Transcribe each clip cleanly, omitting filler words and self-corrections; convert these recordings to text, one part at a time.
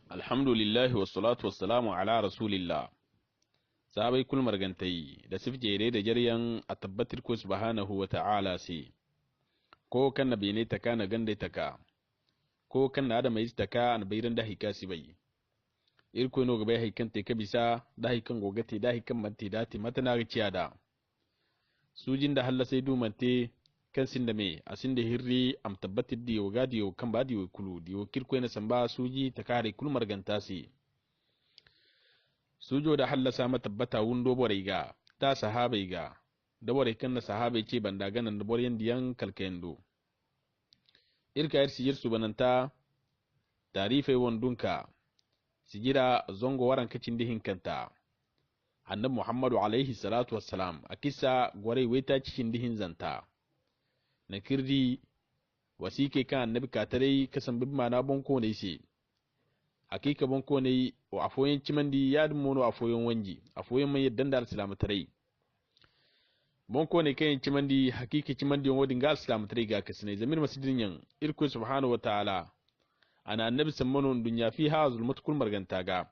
Alhamdulillahi wassalatu wassalamu ala rasulillah. Sahabai kul margantai da sifjere da jaryan a tabbatar ko subhanahu wa ta'ala sai ko kan nabi ne taka na ganda taka ko kan na da mai taka an bayran da hika si bai irko no gaba hikan te kabisa da hikan gogate da hikan mante da te mata na riciya da sujin da halla sai dumante kan sin da me asin da hirri am tabbatar da yoga da yo kan ba da yo kulu da yo kirko na samba suji takare kul marganta si sujo da hallasa matabbata wundo boraiga ta sahabai ga da borai kan na sahabai ce banda ganan da boryan diyan kalkendo irka yar sijir su bananta tarifai wandunka sigira zongo waran kacin dihin kanta annabi Muhammadu alaihi salatu wassalam akisa gore weta cikin dihin zanta na kirdi wasike kan annabi katarai kasan bibma na bonko ne sai hakika bonko ne o afoyen cimandi yadin mono afoyen wanji afoyen mai yaddan da al-islamu tarai bonko ne kayan cimandi hakika cimandi wodin ga al-islamu tarai ga kasne zamir masjidin yan irko subhanahu wataala ana annabi sammano dunya fiha zulmat kul marganta ga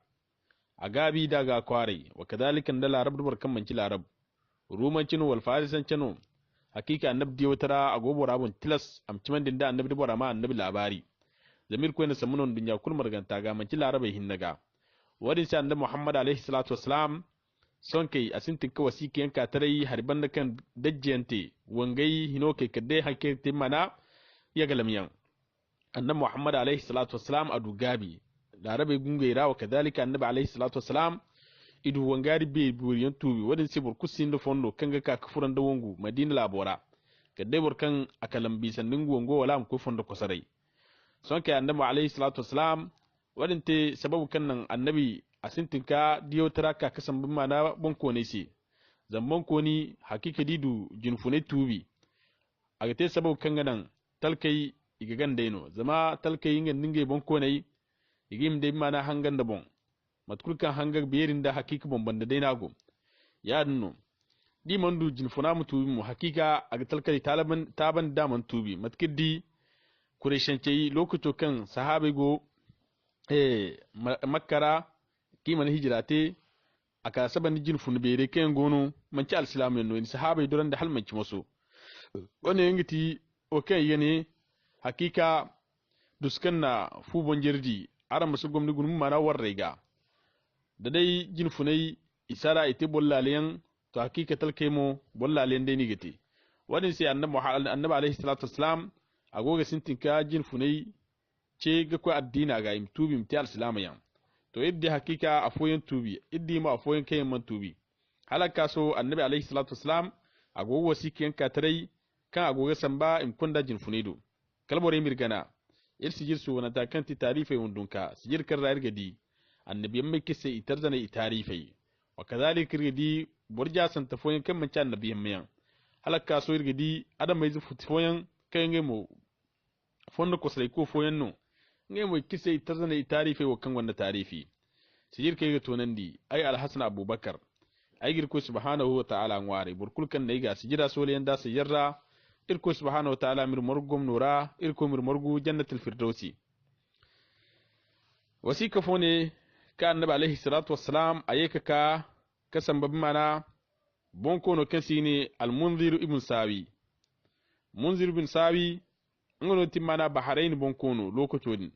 agabi daga kware wa kadhalika da larab dubar kan manci larab rumancin wal farisan cano hakika annabi diyo tara agobo rabun tilas am cimandin da annabi dubara ma annabi labari zamir ko ne samunon dunya kul marganta ga manci larabai hinnaga wadin sa annabi Muhammad alaihi salatu wassalam son kai asintin ka wasiki yanka tarai harban da kan dajjiyante wangai hino kai kadai hakke timana ya galamiyan annabi Muhammad alaihi salatu wassalam adu gabi larabai gungaira wa kadhalika annabi alaihi salatu wassalam idu wangari be buriyan tubi wadin sai burkusin da fondo kanga ka kafuran da wangu madina labora kadai burkan akalan bisannin gongo wala am ko fondo kosarai son kai annabi alaihi salatu wassalam wadinte sababu kannan annabi asintinka diyo taraka kasan bin mana bonko ne se zamban ko ni hakika didu jinfune tubi agate sababu kanganan talkai igagan daino zama talkai ngan ninge bonko ne igim de mana hangan da bon matkulkan hangar berin da hakika bon banda daina go ya dunno di mandu jinfuna mutubi mu hakika aga talkai taban daman tubi matkiddi kureshancei lokaco kan sahabai go makara kiman hijirate aka saban jin fun bere kan gono manci alislamu no ni sahabai duran da halmanci maso wannan yangiti o kai yane hakika duskan na fu bonjerdi aran musu gomni gunum mana warrega da dai jin funai isara ite bollaliyan to hakika talkemo bollaliyan dai ni gite wadin sai annabi alaihi salatu wassalam agoga sintinka jin funai ce ga ko addina ga im tubi mti al-islam yan to iddi hakika afoyen tubi iddi ma afoyen kayan man tubi halaka so annabi alaihi salatu wassalam agogo wasikiyan ka tarai kan agoga samba im kunda jin funai do kalbore mirgana ir sijir su wana ta kanti tarifai wundunka sijir kan rayar gadi annabi mai kisse itarzana itarifai wa kadhalika gadi burja san tafoyen kan man can annabi yan halaka so irgadi adam mai zufu tafoyen kai ngemo fondo ko sai ko foyen no ngemo kisse itarzana itarifai wa kan wanda tarifi sijir kai ga tonandi ai alhasan abubakar ai girko subhanahu wa ta'ala ngware burkulkan ne ga sijira soliyan da sijirra irko subhanahu wa ta'ala mir morgum nura irko mir morgu jannatul firdausi wasika fone ka annabi alaihi salatu wassalam ayeka ka kasan babban mana bonko no kasi ne al-munzir ibn sawi munzir ibn sawi ngono timana bahrain bonko no lokacin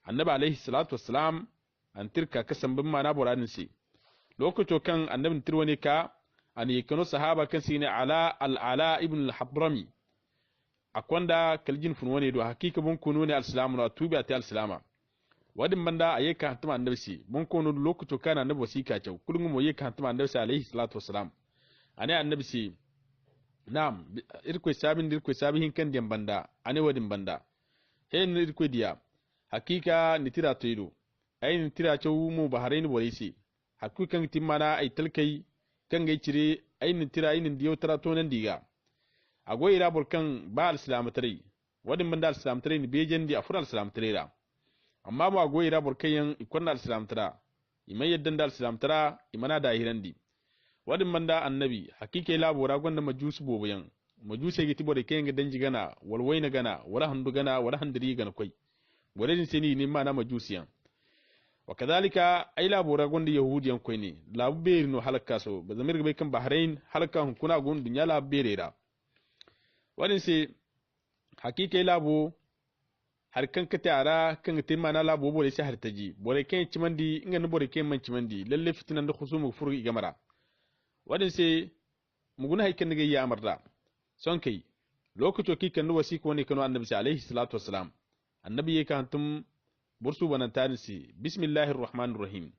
annabi alaihi salatu wassalam an tirka kasan babban mana buradin si lokacin kan annabin tirwane ka an yekano sahaba kan sine ala ibn al-habrami akwanda kaljin funwane do hakika bon kuno ne al-islamu na tubi ati al-islama wadin banda ayeka hatuma annabi si bon kuno lokuto kana annabi wasika cew kulun mo yeka hatuma annabi si alayhi salatu wassalam ane annabi si nam irko sabihin kan diyan banda ane wadin banda he ni irko diya hakika nitira toido ay nitira cew mu baharain borisi hakukan timmana ay talkai kan gai cire ainin tira ainin diyo tara to nan diga agoy ira burkan ba al-islam tare wadin banda al-islam tare ni bejen di afur al-islam tare da amma ba agoy ira burkan yan ikon al-islam tara imai yaddan da al-islam tara imana da hirandi wadin banda annabi hakike labora gonda majusu boboyan majuse giti bode kenga danji gana walwayna gana wala handu gana wala handiri gana koy wadin seni ni mana majusiyan wa kadhalika ay labora gonde yahudiyan koyni labu beri no halaka so ba zamir bai kan bahrain halaka hun kuna gon dunya la berera wadin se hakika labo har kan ka tara kan te mana labo bore sai har taji bore kai cimandi inga bore kai man cimandi lalle fitinan da khusumu furu gamara wadin se muguna haikan daga ya amarda son kai lokaci ki kan wasi ko ne kano annabi alaihi salatu wassalam annabi yake kantum bursu banan tanisi bismillahir rahmanir rahim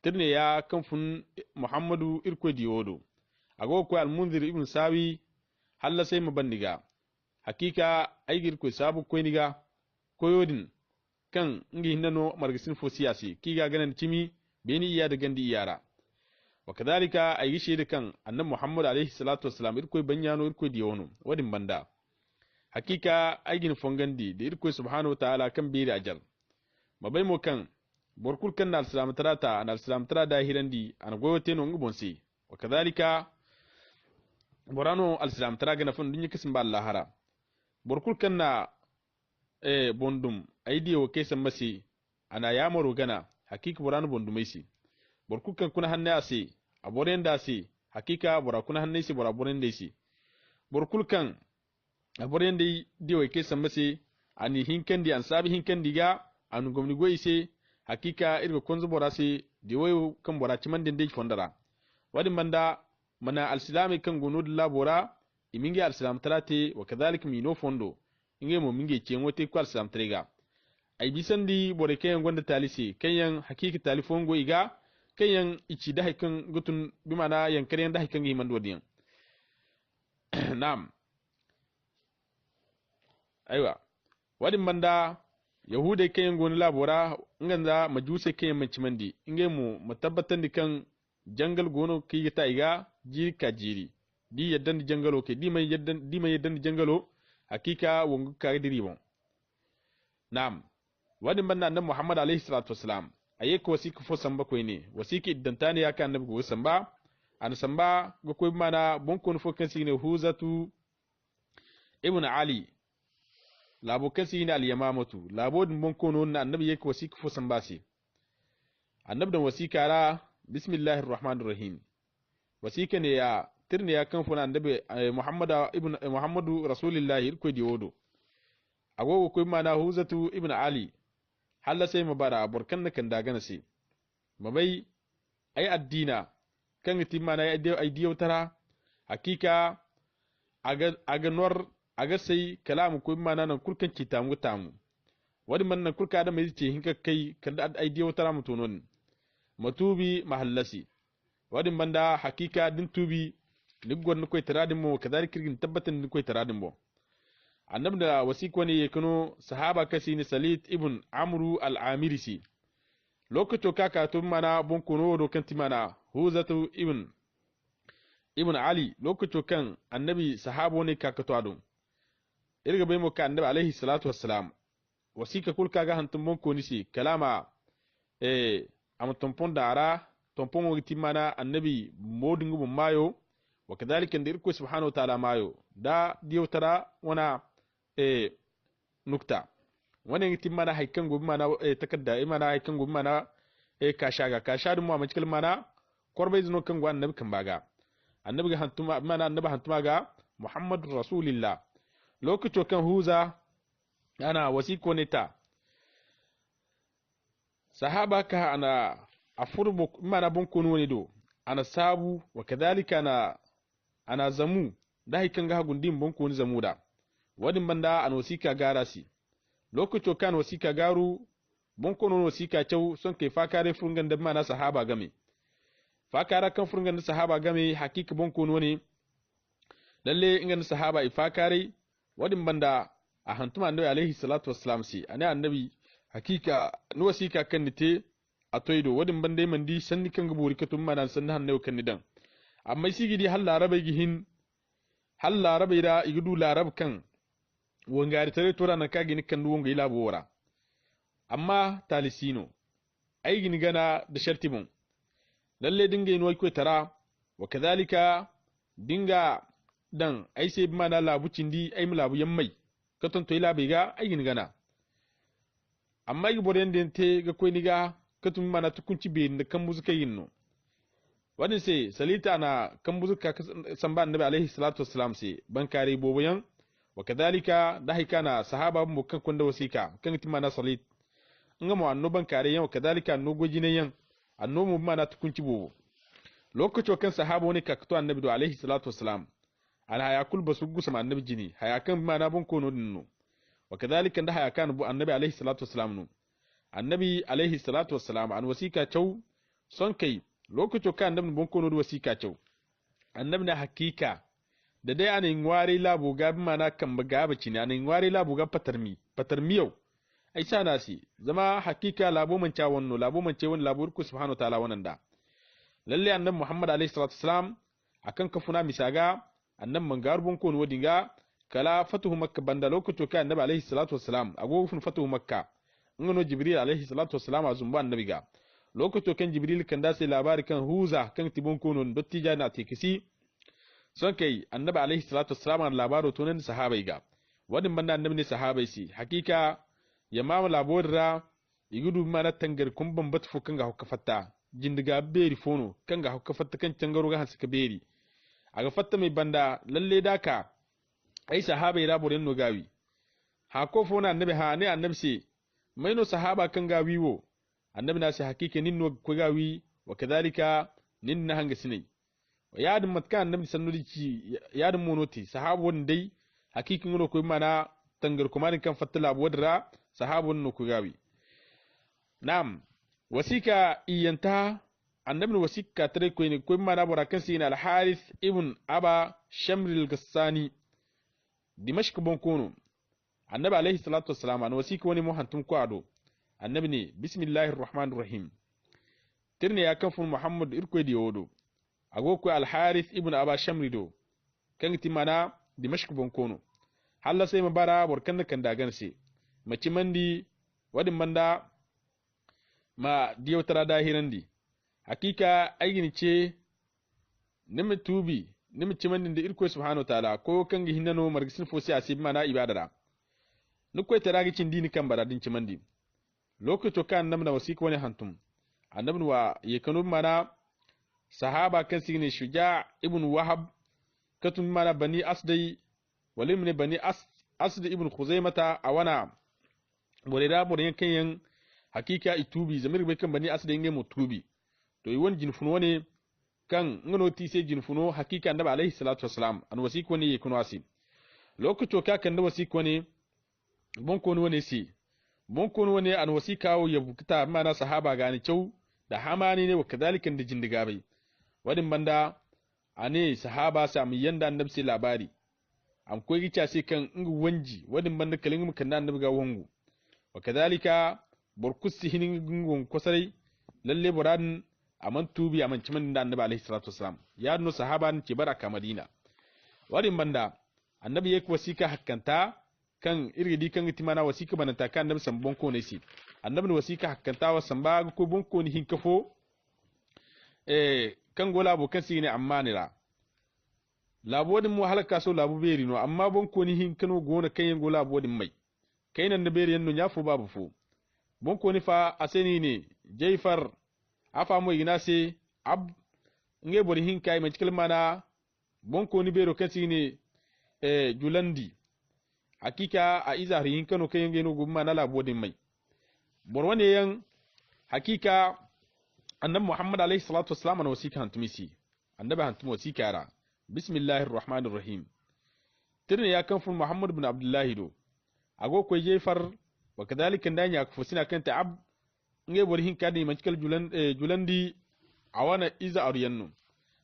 tirne ya kanfun muhammadu irko diyodo ago ko al munzir ibn sawi halla sai mabandiga hakika aigir ko sabu ko niga koyodin kan ngi hinano margisin fo siyasi kiga ganan cimi beni iya da gandi iyara wa kadhalika ayi shi da kan annabi muhammad alaihi salatu wassalam irko banyano irko diyono wadin banda hakika aigin fongandi da irko subhanahu wa ta'ala kan biri ajal mabai mo kan borkul kan na al-islam tarata an al-islam tarada hirandi an goyote no ngubonsi wa kadhalika borano al-islam taraga na fun dunya kisin ba Allah hara borkul kan na bondum aidi o kesan masi ana yamaro gana hakika borano bondumai si borkul kan kuna hanne ase aboren da si hakika bora kuna hanne si bora boren da si borkul kan aboren da diwo kesan masi ani hinkandi an sabi hinkandi ga anu gomni goyise hakika irgo konzo borase diwo kan bora cimanden de fondara wadi manda mana al-islami kan gunud labora iminge al-islam talate wa kadhalik mino fondo inge mo minge cengote ko al-islam trega ay bisandi bore kayan gonda talisi kayan hakika talifongo iga kayan ichi da hakan gutun bimana yankare da hakan giman dodiyan nam aywa wadi manda yahude kayan goni labora nganda majuse kayan mancimandi inge mu matabbatan di kan jangal gono kiyita iga jiri ka jiri di yaddan jangalo ke di mai yaddan jangalo hakika wongu ka diri bon nam wadi banna annabi muhammad alaihi salatu wassalam ayeko wasiki fo samba ko ne wasiki iddantani ya kan annabi go samba an samba go ko mana bonkon fo kan sigine huzatu ibn ali labo kasi ne al-yamamatu labo din bonkono na annabi yake wasika fo sambasi annabi dan wasika ra bismillahir rahmanir rahim wasika ne ya tirne ya kan funa annabi muhammadu rasulullahi ko diwodo agogo ko mana huzatu ibn ali halla sai mabara burkan na kan daga nasi mabai ai addina kan timana ai diyotara hakika aga nor aga sai kalamu ko mana nan kulkan kitamu tamu wadi man nan kulka da mai ce hinka kai kada ai diyo tara mutunon matubi mahallasi wadi banda hakika din tubi liggon ko taradin mo kadari kirgin tabbatan ko taradin mo annab da wasiko ne yakano sahaba kasi ni salit ibn amru al-amirisi lokato kaka to mana bonkono do kan timana huzatu ibn ali lokato kan annabi sahabo ne kaka to adon irga bai mo kan annabi alaihi salatu wassalam wasika kul kaga hantum mon ko nisi kalama am tompon dara tompon o timana annabi modingu mo mayo wa kadhalika ndir ko subhanahu wa ta'ala mayo da diotara wana nukta wani timana haikan gobi mana takadda imana haikan gobi mana kashaga mu amma cikin mana korbai zino kan gwan annabi kan baga annabi ga hantuma mana annabi hantuma ga muhammadur rasulillah lokacin kan huza ana wasiko ne ta sahaba ka ana afurbu mana bunkunu ne do ana sabu wa kadhalika ana zamu da hikan ga gundin bunkunu zamu da wadin banda an wasika garasi lokacin kan wasika garu bunkunu wasika cew son kai fakare furgan da mana sahaba game fakara kan furgan da sahaba game hakika bunkunu ne lalle ingan sahaba ifakare wadin banda a hantuma annabi alaihi salatu wassalam si ana annabi hakika no wasika kan nite a toido wadin banda mandi sanni kan guburi katum mana sanni hanne kan nidan amma sigidi hal larabai gihin hal larabai da igudu larab kan wongari tare tora na kagi ni kan wonga ila bora amma talisino ai gini gana da shartibun lalle dinga yin wai tara wa kadhalika dinga dan ai sai mana labucin di ai mulabu yammai katon to ila bai ga ai gini gana amma gi boren den te ga koi niga katum mana tukunci be da kan muzuka yinno wadin sai salita na kan muzuka samba annabi alaihi salatu wassalam sai bankare boboyan wa kadhalika dahika na sahaba mu kan kunda wasika kan timana salit ngamo anno bankare yan wa kadhalika anno gojine yan anno mu mana tukunci bobo lokacin kan sahaba ne kakto annabi do alaihi salatu wassalam al hayakul basu gusama annabi jini hayakan mana bon kono dinno wa kadhalika da hayakan bu annabi alaihi salatu wassalam no annabi alaihi salatu wassalam an wasika chau son kai lokacin kan annabi bon kono do wasika chau annabi na hakika da dai anin ware labo ga bi mana kan baga baci ne anin ware labo ga patarmi yau ai sa nasi zama hakika labo man cha wonno labo man ce won labo ku subhanahu wa ta'ala wannan da lalle annabi muhammad alaihi salatu wassalam akan kafuna misaga annabi man garbon kono wadinga kala fatuhu makka banda lokacin kan annabi alaihi salatu wassalam agofun fatuhu makka ngano jibril alaihi salatu wassalam azumba annabi ga lokacin kan jibril kan da sai labari kan huza kan tibon kono dottija na tekisi son kai annabi alaihi salatu wassalam labaro to nan sahabai ga wadin banda annabi ne sahabai si hakika ya ma labodra igudu mana tangar kumban batfu kan ga hukafatta jindiga beri fono kan ga hukafatta kan tangaro ga haska beri aga fatta mai banda lalle daka ai sahabai raboren no gawi ha ko fona annabi ha ne annabi se maino sahaba kan gawi wo annabi na se hakike ninno ko gawi wa kadhalika ninna hanga sinai yadin matkan annabi sannudi ci yadin monoti sahabon dai hakikin no ko mana tangar kuma kan fatala wadra sahabon no ko gawi nam wasika iyanta annabi wasika tare ko ne ko mana barakan sin al harith ibn aba shamr al gassani dimashq bon kono annabi alaihi salatu wassalam an wasika wani muhantum ko ado annabi ne bismillahir rahmanir rahim tirne ya kan fun muhammad irko di wodo agoko al harith ibn aba shamrido kan timana dimashq bon kono halla sai mabara borkan kan dagan se maci mandi wadin manda ma diyo tara dahirandi hakika aigini ce nimi tubi nimi ci mandi da irko subhanahu wa ta'ala ko kan gi hinano margisin fosi asib mana ibadara nuko taragi cin dini kan baradin ci mandi lokacin kan namna wasiku wani hantum annabin wa yakanu mana sahaba kan sigine shuja ibn wahab katun mana bani asdai walim ne bani asd ibn khuzaimata awana bolida borin kanyan hakika itubi zamir bai kan bani asd inge mutubi to yi wani jinfuno wani kan ngano ti sai jinfuno hakika annabi alaihi salatu wassalam an wasiku ne yakunu asi lokacin ka kan da wasiku ne bon kono wani si bon kono wani an wasika ya bukata mana sahaba gani cew da hamani ne wa kadalikan da jindiga bai wadin banda ane sahaba sami yanda annabi sai labari am ko gicha sai kan ingu wanji wadin banda kalin mu kan annabi ga wangu wa kadalika burkusi hinin gungun kosai lalle buradin aman tubi aman ciman da annabi alaihi salatu wasalam ya no sahaba ne ke baraka madina wadin banda annabi yake wasika hakkanta kan irgidi kan timana wasika bananta kan annabi sambon ko ne si annabi wasika hakkanta wa samba ko bon ko ni hinkafo kan go labo kan sine amma nira labodin mu halaka so labu beri no amma bon ko ni hin kano gona kan yin go labodin mai kainan da beri yanno nyafu babu fu bon ko ni fa aseni ne jaifar afa mo ina se ab nge bori hin kai mai cikin mana bon ko ni bero kan sine julandi hakika a izari hin kano kan yin go mana labodin mai borwane yan hakika annabi muhammad alayhi salatu wassalam an wasika hantumisi annabi hantum wasika ra bismillahir rahmanir rahim tirne ya kan fun muhammad ibn abdullah do ago ko jefar wa kadhalika ndanya ku fusina kan ta'ab nge bor hin kadi manchikal julandi awana iza aryannu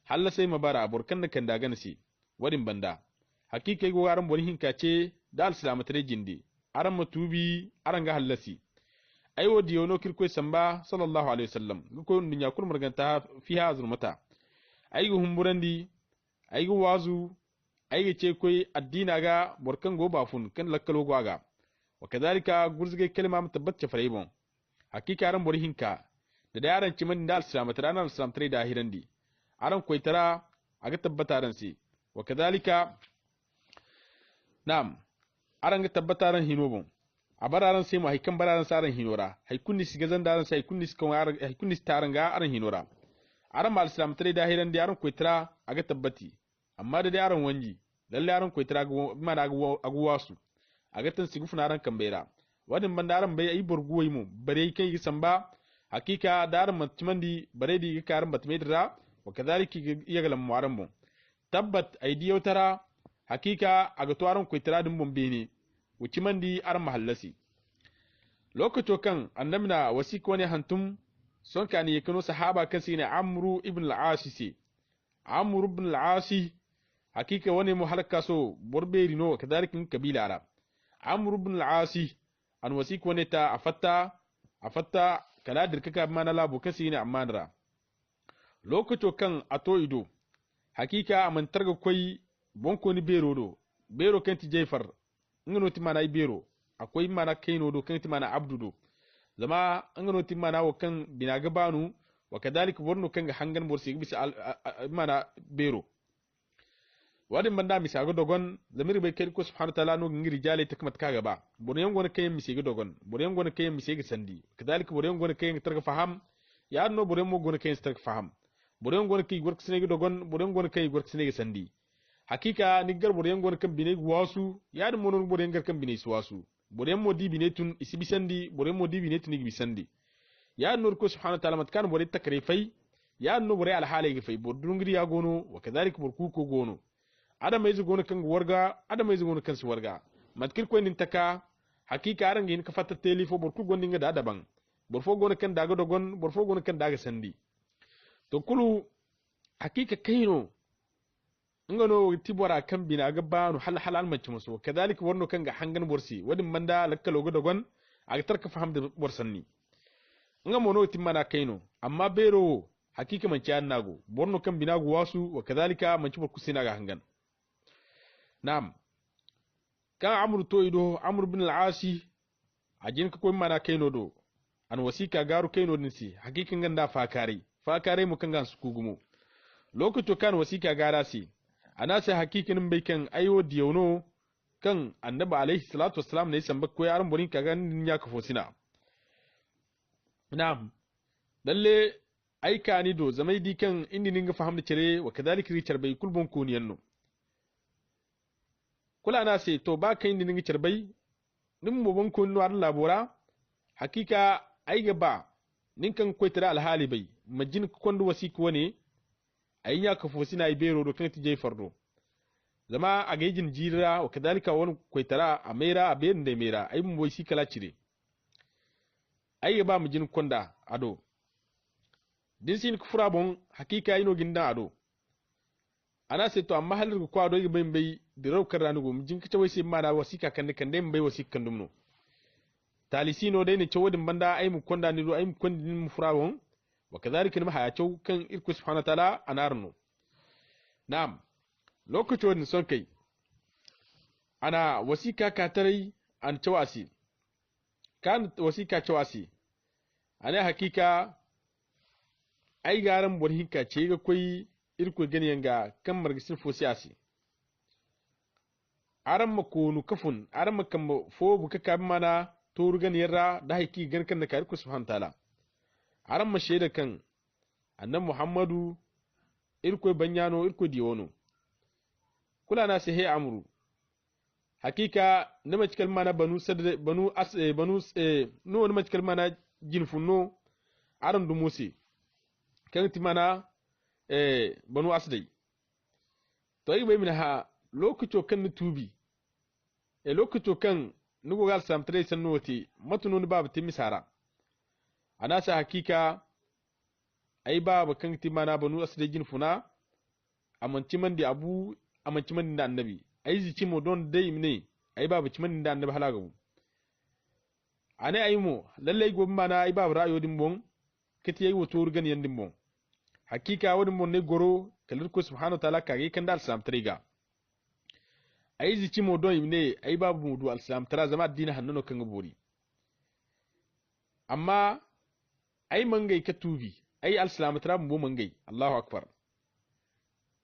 halla sai mabara burkan kan da gansi wadin banda hakika go garan bor hin kace da al-salamatare jindi aran matubi aran ga hallasi aiwo diyono kirko samba sallallahu alaihi wasallam ko dunya kun marganta fiha azrumata aigo humburandi aigo wazu aigo ce koi addina ga borkan go bafun kan lakkalo gwaga wa kadalika gurzige kalma mutabbat fareibon hakika ran borhinka da yaran cimin da al-islam tara nan al-islam tare da hirandi aran koitara aga tabbata ran si wa kadalika nam aran ga tabbata ran hinobon a bararan sai mu haikan bararan saran hinora haikunni siga zan daran sai haikunni sikan haikunni taranga aran hinora aran mal islam tare da hiran da aran koitira aga tabbati amma da dai aran wanji lalle aran koitira ma da aguwa su aga tan sigu funaran kambera wadin bandaran bai ai borguwai mu bare kai gi samba hakika daran matmandi bare di karan batmedra wa kadhalika yagalam muaran mu tabbat ai diyo tara hakika aga to aran koitira dum bombeni wuci mandi ar mahallasi lokaco kan annabina wasiq wani hantum son kan yakano sahaba kan sine amru ibn al-asi amru ibn al-asi hakika wani muhalaka so borberi no kadalikin kabila arab amru ibn al-asi an wasiq wani ta afatta kala dirkaka mana labu kan sine amanra lokaco kan ato ido hakika amantarga koi bonko ni bero kan ti jayfar ngano ti mana ibero akwai mana kaino do kan ti mana abdu do zama ngano ti mana wa kan binaga banu wa kadalika borno kan ga hangan borsi bisa mana bero wadin banda misago dogon zamir bai kai ko subhanahu wa ta'ala no ngiri jale takmat kaga ba boryan gona kayen misege dogon boryan gona kayen misege sandi kadalika boryan gona kayen tarka faham ya no boryan mo gona kayen tarka faham boryan gona kai gork sinege dogon boryan gona kai gork sinege sandi hakika niggar boryan gona kan bine wasu ya da monon boryan gar kan bine wasu boryan mo di bine tun isibisandi boryan mo di bine tun igibisandi ya nur ko subhanahu wa ta'ala matkan bore takrifai ya no bore al halai gifai bordungri ya gono wa kadhalika borku ko gono adam mai zugo kan warga adam mai zugo kan su warga matkir ko nin taka hakika aran gin ka fatta telefo borku gondinga da daban borfo gona kan daga dogon borfo gona kan daga sandi to kulu hakika kaino ngano tibora kan bina ga banu hal mace muso kadalika warno kan ga hangan borsi wadin manda lakkalo ga dogon aga tarka faham da borsanni ngamo no timmana kaino amma bero hakika man ciyan nago borno kan bina go wasu wa kadalika man ci borku sina ga hangan na'am kan amru to ido amru bin al-asi ajin ka koy mana kaino do an wasika garu kaino din si hakikin ganda fakare mu kan gan su kugumo lokato kan wasika gara si ana sai hakikinin bai kan ayo diyauno kan annabi alaihi salatu wassalam ne san bakko yaran burin ka ganin ya kafo sina na'am lalle aika ni do zamai di kan indi ninga fahamda cire wa kadalika ricar bai kulbon kuniyan no kula na sai to ba kai indi ninga cirbai nin mo bon kunno ar labora hakika ai gaba ninkan koitara alhali bai majin kondu wasiku wane ayin ya kafo sina ibero do kan tije fardo zama a gejin jira wa kadalika wani koitara a mera a bayan da mera ai mun boy si kala cire ai ba mu jin konda ado din sin kufura bon hakika ino ginda ado ana sai to amma halir ko ado bai bai diraw karanu go mu jin kace wai sai mana wasika kan dai bai wasika kan dumno talisino dai ne cewadin banda ai mu konda ni do ai mu kondin mu fura bon wa kadhalika ma hayacho kan irku subhanahu wa ta'ala anarno na'am lokacin son kai ana wasika ka tarai an cewasi kan wasika cewasi ana hakika ai garan borhin ka ce ga koi irku ganiyan ga kan margisin fosiyasi aran makonu kafun aran makam fo buka ka mana toru ganiyarra da haiki gankan da ka irku subhanahu wa ta'ala aran ma shaida kan annan muhammadu irko banyano irko diwono kula na sai amru hakika na macikal mana banu sadda banu as banu no na macikal mana jinfunno aran du musi kan ti mana banu asdai to yi bai min ha lokaco kan ni tubi lokaco kan nugo gal sam tre sanoti matuno ni babu timisara ana sa hakika ai babu kan ti mana banu asdai jinfuna amanci man di abu amanci man da annabi ai zici mo don dai ne ai babu ciman da annabi halagabu ane ai mo lalle go mana ai babu ra'ayo din bon kiti yayi wato rugan yan din bon hakika wani mon ne goro kalir ko subhanahu wa ta'ala kage kan da al-islam triga ai zici mo don ne ai babu mu du al-islam tara zama addini hannuno kan gobori amma ai mangai ka tubi ai al-islam tara mu mangai Allahu akbar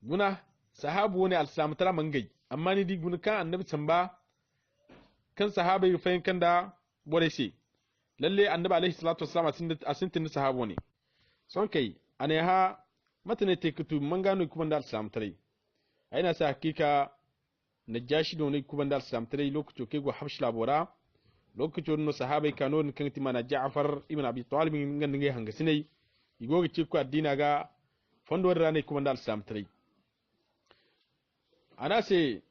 guna sahabu wani al-islam tara mangai amma ni di guna kan annabi samba kan sahabai fayin kan da bore se lalle annabi alaihi salatu wassalam asintin sahabo ne son kai ane ha matane te kutu mangano kuma da islam tare aina sa hakika najashi do ne kuma da islam tare lokacin ke go habsh labora lokacin no sahabai kanon kan timana Ja'far ibn Abi Talib ngan ngai hanga sinai igoga ci ko addina ga fondo rane kuma da islam tare ana se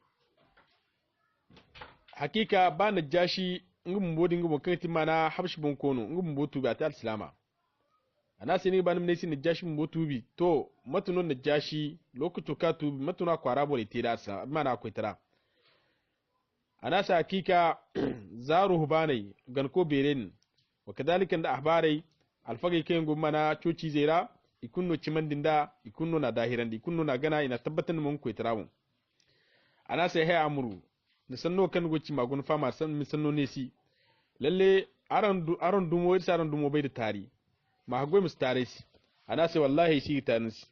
hakika ba najashi ngum mbodi ngum kan timana habsh bon kono ngum mbotu ba ta islama ana se ni banum ne sin najashi mbotu bi to matunon najashi lokacin ka tubi matuna kwara bole tira sa mana akwai tara ana sa hakika zaru hubanai gan ko beren wa kadalika da ahbarai alfagi kayan gumana coci zera ikunno cimandinda ikunno na dahiran ikunno na gana ina tabbatan mun ko tirawo ana sai hay amuru da sanno kan goci magun fama san mi sanno ne si lalle aran dumo irsa aran dumo bai da tari ma hagoy mus tare si ana sai wallahi shi tanisi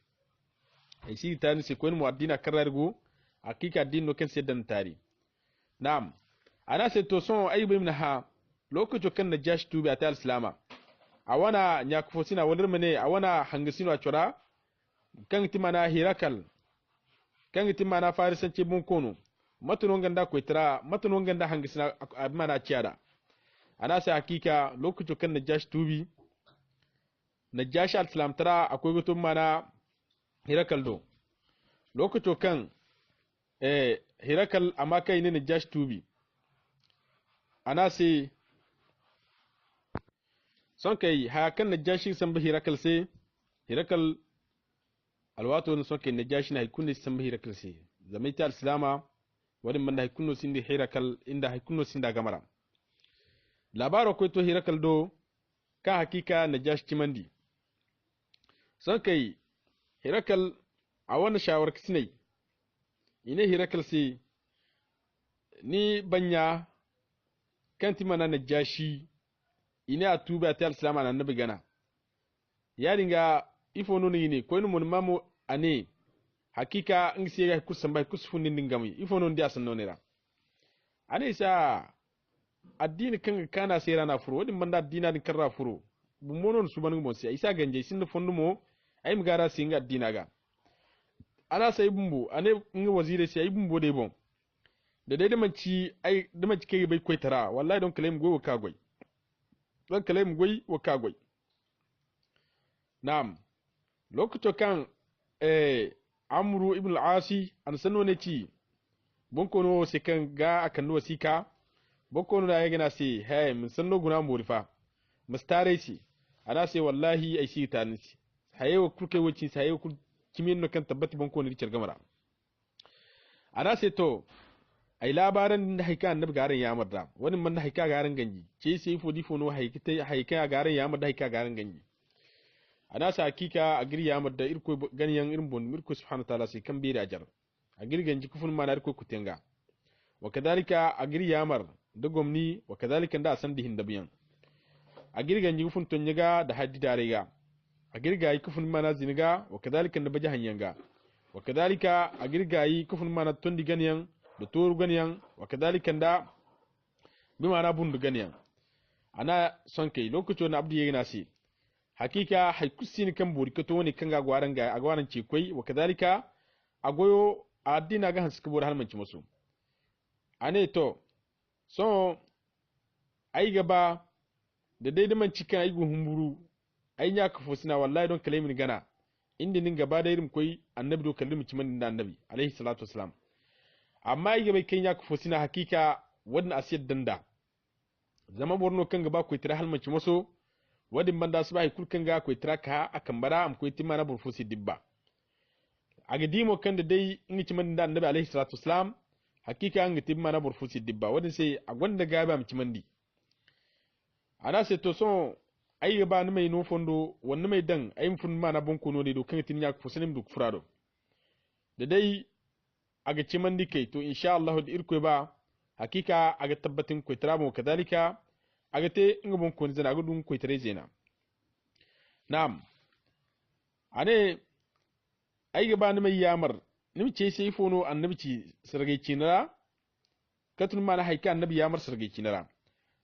ai shi tanisi ko mu addina karargo hakika din no kan sedan tari na'am ana sai to son ayyuba ibn ha lokacin kan najash tubi atal islama awana nyakufosina walir mene awana hangasino achora kan timana hirakal kan timana farisanci bun kono matunon ganda ko tira matunon ganda hangasina mana ciada ana sai hakika lokacin kan najash tubi najash al-islam tara akwai gutun mana hirakal do lokacin kan hirakal amma kai ne najash tubi ana sai son kai hakan najashi san bi hirakal sai hirakal alwato ne son kai najashi na hikunne san bi hirakal sai zamai ta islama wani man da hikunno sin di hirakal inda hikunno sin da gamara labaro ko to hirakal do ka hakika najashi timandi son kai hirakal a wani shawar kisinai ine hirakal sai ni banya kanti mana najashi ina a tuba ta al-islam na annabi gana ya dinga ifo no ne ko ni mun mamu ane hakika in sai ga kusan bai kusfun din gami ifo no ndi asan no nera ane sa addini kan kana sai rana furo wadin banda addina din karra furo bu monon su banu mo sai isa ganje sin fondu mo ay mi gara singa addina ga ana sai bumbu ane ngi wazire sai bumbu de bon da dai da manci ai da manci kai bai koitara wallahi don kalem goyo ka goy don kalem goy wa ka goy na'am lokacin kan amru ibn al-asi an sanno ne ci bon kono se kan ga akan no sika bon kono da yagina se hey mun sanno guna murifa mustare si ana se wallahi ai si tanisi hayewa kurke wuci hayewa kimin no kan tabbati bon kono ricir gamara ana se to ai labaran da haika annabi garan ya marda wani man da haika garan ganji ce sai fodi fono haika garan ya marda haika garan ganji ana sa hakika a giri ya marda irko ganyan irin bon mirko subhanahu wa ta'ala sai kan bi da jar a giri ganji kufun ma na irko kutenga wa kadalika a giri ya mar da gomni wa kadalika da san dihin da biyan a giri ganji kufun tonyaga da haddi darega a giri gayi kufun ma na ziniga wa kadalika da baje hanyanga wa kadalika a giri gayi kufun ma na tondi ganyan da toru ganiyan wa kadalika da bi mana bundu ganiyan ana son kai lokacin na abdi yana si hakika haikusin kan buri ka to ne kan ga gwaran ga a gwaran ce koi wa kadalika agoyo addina ga hansu kabur halmanci musu ane to so ai gaba da daidaman cikin ai guhumburu ai nya ka fosina wallahi don kalemin gana inda nin gaba da irin koi annabi do kallimu ciman da annabi alaihi salatu wassalam amma yi bai kenya ku fosina hakika wannan asiyar danda zama borno kan gaba ku tira halmanci maso wadin banda su bai kulkan ga ku tira ka akan bara am ku tima na burfusi dibba aga dimo kan da dai in ci man da annabi alaihi salatu wassalam hakika an tima na burfusi dibba wadin sai a gwanda ga ba mu mandi ana sai to so ai ba ni mai no fondo wannan mai dan ai fun ma na bonko no ne do kan tin ya ku fosinim duk furado da dai aga ciman dikai to insha Allah da irko ba hakika aga tabbatin ko tramo kadalika aga te ngabon ko zana aga dun ko tare zena na'am ane ai ga bani mai yamar nim ce sai fono annabi ci sargai cinara katun ma na haika annabi yamar sargai cinara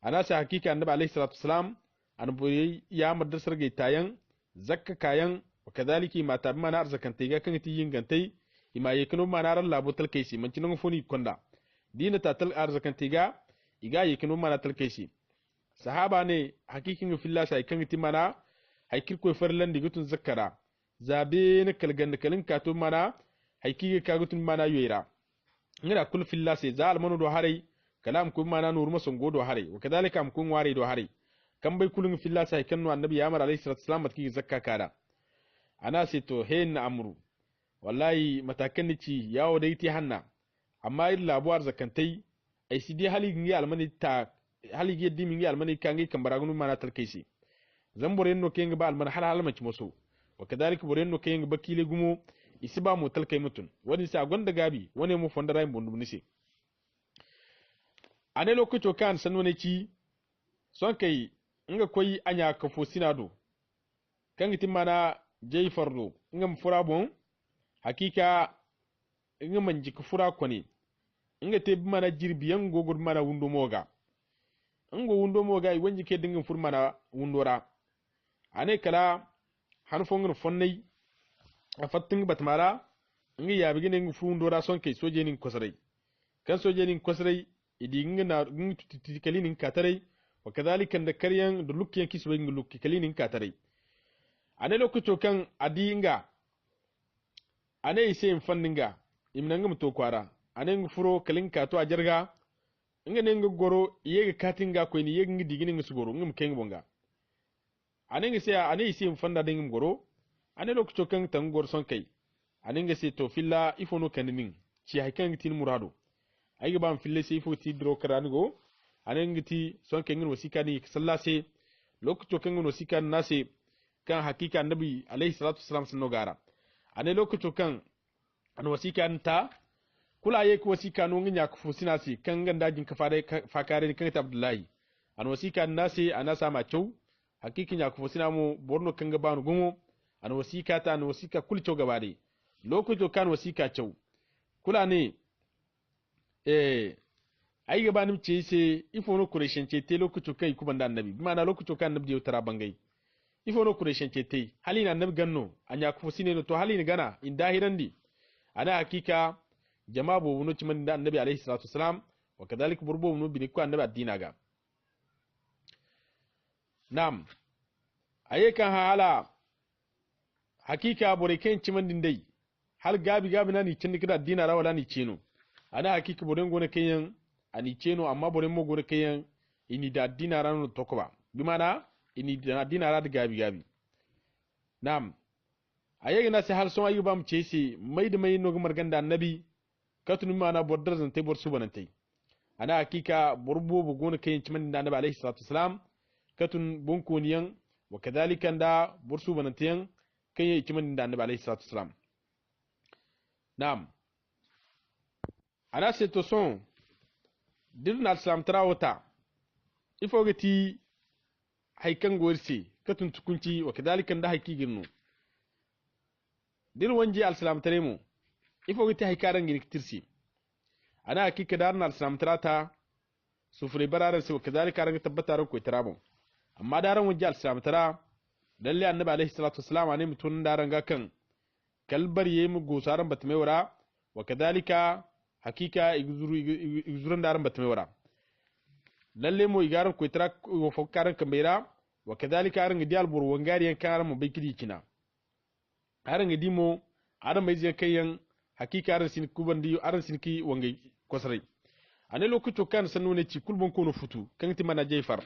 ana sa hakika annabi alayhi salatu wasalam an boye ya madrasar ga tayan zakka kayan wa kadhalika ma tabi mana arzakante ga kan ti yingantai ima yekino mana ran labo talkaisi man cinan foni konda dina ta tal arzakante ga iga yekino mana talkaisi sahaba ne hakikin fillah sai kan ti mana haikir ko farlan digutun zakkara zabe na kalgan kalin kato mana haikige kagutun mana yoira ngira kul fillah sai za almanu do harai kalam kun mana nur mason godo harai wa kadhalika am kun ware do harai kan bai kulun fillah sai kan annabi ya mar alayhi salatu wasalam matki zakka kada ana sai to hen amru wallahi matakan ni ci yawo dai ti hanna amma ir labuwar zakantai ai sidi hali ngi almani ta hali gi dimi ngi almani kangi kambaragunu mana talkaisi zamboren no kenga ba alman hal halma ci moso wa kadhalika boren no kenga bakile gumo isiba mu talkai mutun wani sa gonda gabi wani mu fonda ray bondu nise ane lokaco kan sanwane ci son kai nga koyi anya ka fo sinado kan gitin mana jey fardo nga fura bon hakika nga manji ka fura kone nga te mana jirbiyan gogor mana wundo moga ngo wundo moga i wanji ke dingin fur mana wundora ane kala han fongin fonnai a fattin batmara nga yabi gine nga fu wundora son kai soje nin kosrai kan soje nin kosrai idi nga na nga kalinin katarai wa kadhalika da karyan da lukkiyan kisbe nga lukki kalinin katarai ane lokaco kan adinga ane ise fanninga imnanga muto kwara ane nga furo kalin kato a jarga nga ne nga goro yega katinga ko ni yega nga digini nga sugoro nga mkenga bonga ane nga se ane ise fanda dingum goro ane lokaco kan tan gor son kai ane nga se to filla ifono kaninin ci haykan tin murado ay ban fille se ifo ti dro karanigo ane nga ti son kai ngin wasika ni sallase lokaco kan ngin wasika nase kan hakika annabi alayhi salatu wasalam sun nogara ane lokaco kan an wasika anta kula ye ko wasika no nginya ku fusina si kan ganda jin ka fakare ni kan ta abdullahi an wasika nasi anasa ma chau hakikin ya ku fusina mu borno kan ga banu gumo an wasika ta an wasika kulcho gabade lokaco kan wasika chau kula ne ai gabanin ce sai ifo no kureshin ce te lokaco kai ku banda annabi bi mana lokaco kan annabi tara bangai ifo no kureshin ce te halina annabi ganno anya ku fusine no to halina gana inda hirandi ana hakika jama'a bo wono ciman da annabi alayhi salatu wasalam wa kadhalika burbo wono bi ko annabi addina ga nam ayekan hala hakika bore ken ciman din dai hal gabi na ni cin kida addina ra wala ni cino ana hakika bore ngone kenyan ani cino amma bore mo gore kenyan ini da addina ra no tokoba bi mana ini da addina ra da gabi nam ayegina se hal son ayubam cesi mai da mai no marganda annabi katun mana bordar zan tay bor subanantay ana hakika borbo bu gona kayin ciman da annabi alayhi salatu wasalam katun bonkoniyan wa kadhalika da bor subanantayan kayin ciman da annabi alayhi salatu wasalam nam ana se to son dirna salam trawata ifogati haikan gorsi katun tukunci wa kadhalika da haiki girno dir wanji al-salam taremu ifo giti haikaran gini tirsi ana hakika darna al-salam tarata sufuri bararan sai kadalika ran tabbata ran ko tarabo amma daran wanji al-salam tara lalle annabi alaihi salatu wassalam ne mutun daran ga kan kalbar yemu gosaran batmewara wa kadalika hakika igzuran daran batmewara lalle mo igaran ko tara ko fokkaran kamera wa kadalika ran gidi al-bur wangariyan karan mo baykidi kina aran ga dimo aran mai zai kayan hakika aran sin kubandi aran sin ki wangai kosrai ane lokuto kan sanu ne ci kulbon ko no futu kan ti mana jefar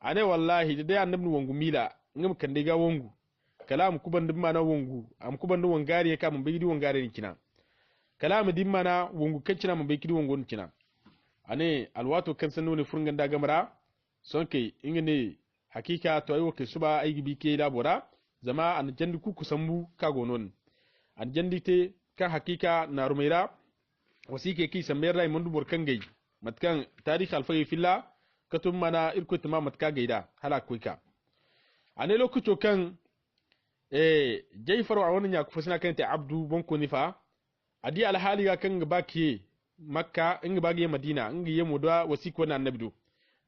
ane wallahi da dai annabi wangu mila ngam kan diga wangu kalam kubandi mana wangu am kubandi wangari ka mun bigi wangari kina kalam din mana wangu kancina mun bigi wangu kina ane alwato kan sanu ne furgan da gamara sonke ingene hakika to ayo ke suba ai gibi ke labora zama an jandi ku kusambu kago non an jandi te kan hakika na rumaira wasike ki samir rai mundu burkan gai matkan tarikh alfai filla katum mana irko tama matka gaida hala kuika ane lokuto kan jayfaru a wannan ya kufusina kan ta abdu bonko nifa adi alhali ga kan baki makka in bagi madina in yi mu da wasiko na annabi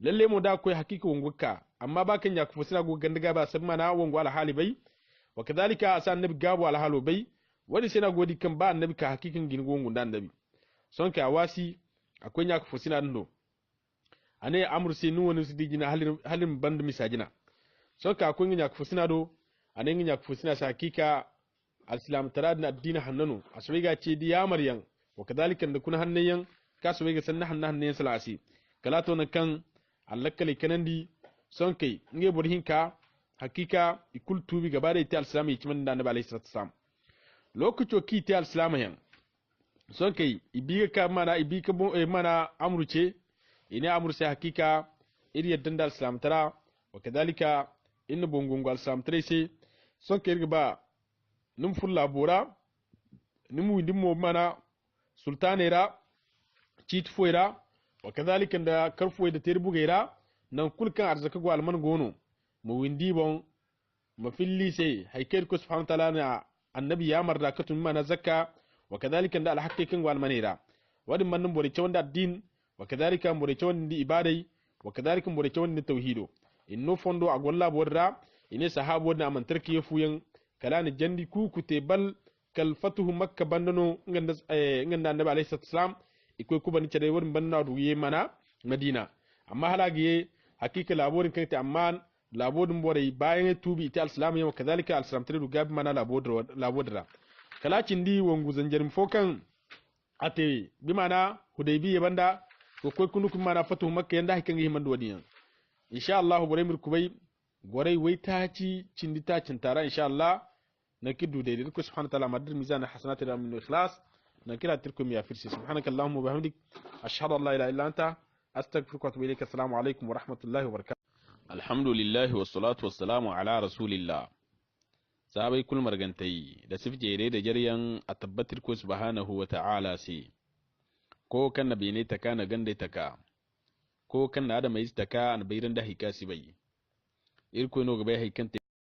lalle mo da koy hakika wonguka amma ba kan ya ku fusina go gandaga ba san mana wongo ala hali bai wa kadhalika asa annabi gabo ala halo bai wadi sai na godi kan ba annabi ka hakikin gin gongu da annabi son ka wasi akwai ya ku fusina ndo ane amur sai nu wani su digina halin band misajina son ka akwai ya ku fusina do ane ya ku fusina sa hakika al-islam taradna addina hannanu aswiga ce di ya maryan wa kadhalika da kuna hannayen kasu wega sanna hannayen salasi kala to na kan allakali kanandi son kai nge burhin ka hakika ikul tubi gaba da ita al-islam yi kiman da annabi alayhi salatu wasalam lokaci ki ta al-islam yan son kai ibiga ka mana ibika bon mana amruce ina amurse hakika iri yaddan da al-islam tara wa kadhalika inna bongongo al-islam tare sai son kai riba num fulla bora num windimo mana sultanera cheat foira wa kadhalika da karfo da terbugaira nan kulkan arzaka go alman gono mu windi bon ma filli sai haykel ko subhanahu ta'ala na annabi ya marda katun mana zakka wa kadhalika da alhaqiqin go almanira wadin mannin bore ce wanda addin wa kadhalika bore ce wanda ibadai wa kadhalika bore ce wanda tauhido inno fondo a golla borra ine sahabo da amantarki yafuyan kalani jandi ku kute bal kal fatuhu makka bandano nganda annabi alayhi salam ikoy kubani cede won banna du ye mana madina amma halagiye hakika laborin kanta amma labodin bore bayan tubi ita al-islam yau kadalika al-islam tare du gabi mana labodra kalacin di wongu zanjarin fokan ate bi mana hudaybiya banda ko koy kunu mana fatuhu makka yanda hakan yi man wadiyan insha Allah bore mir kubai gore wai taci cindi ta cintara insha Allah نكدو دير لكم سبحانه وتعالى مدر ميزان حسنات من الإخلاص نكلا تلكم يا فرسي سبحانك اللهم وبحمدك أشهد أن لا إله إلا أنت أستغفرك وأتوب إليك السلام عليكم ورحمة الله وبركاته الحمد لله والصلاة والسلام على رسول الله sahabai kul margantai da sifjere da jaryan a tabbatar ko subhanahu wa ta'ala sai ko kan nabi ne taka na gande taka ko kan na da mai taka an bayran da hikasi bai irko no gaba hikan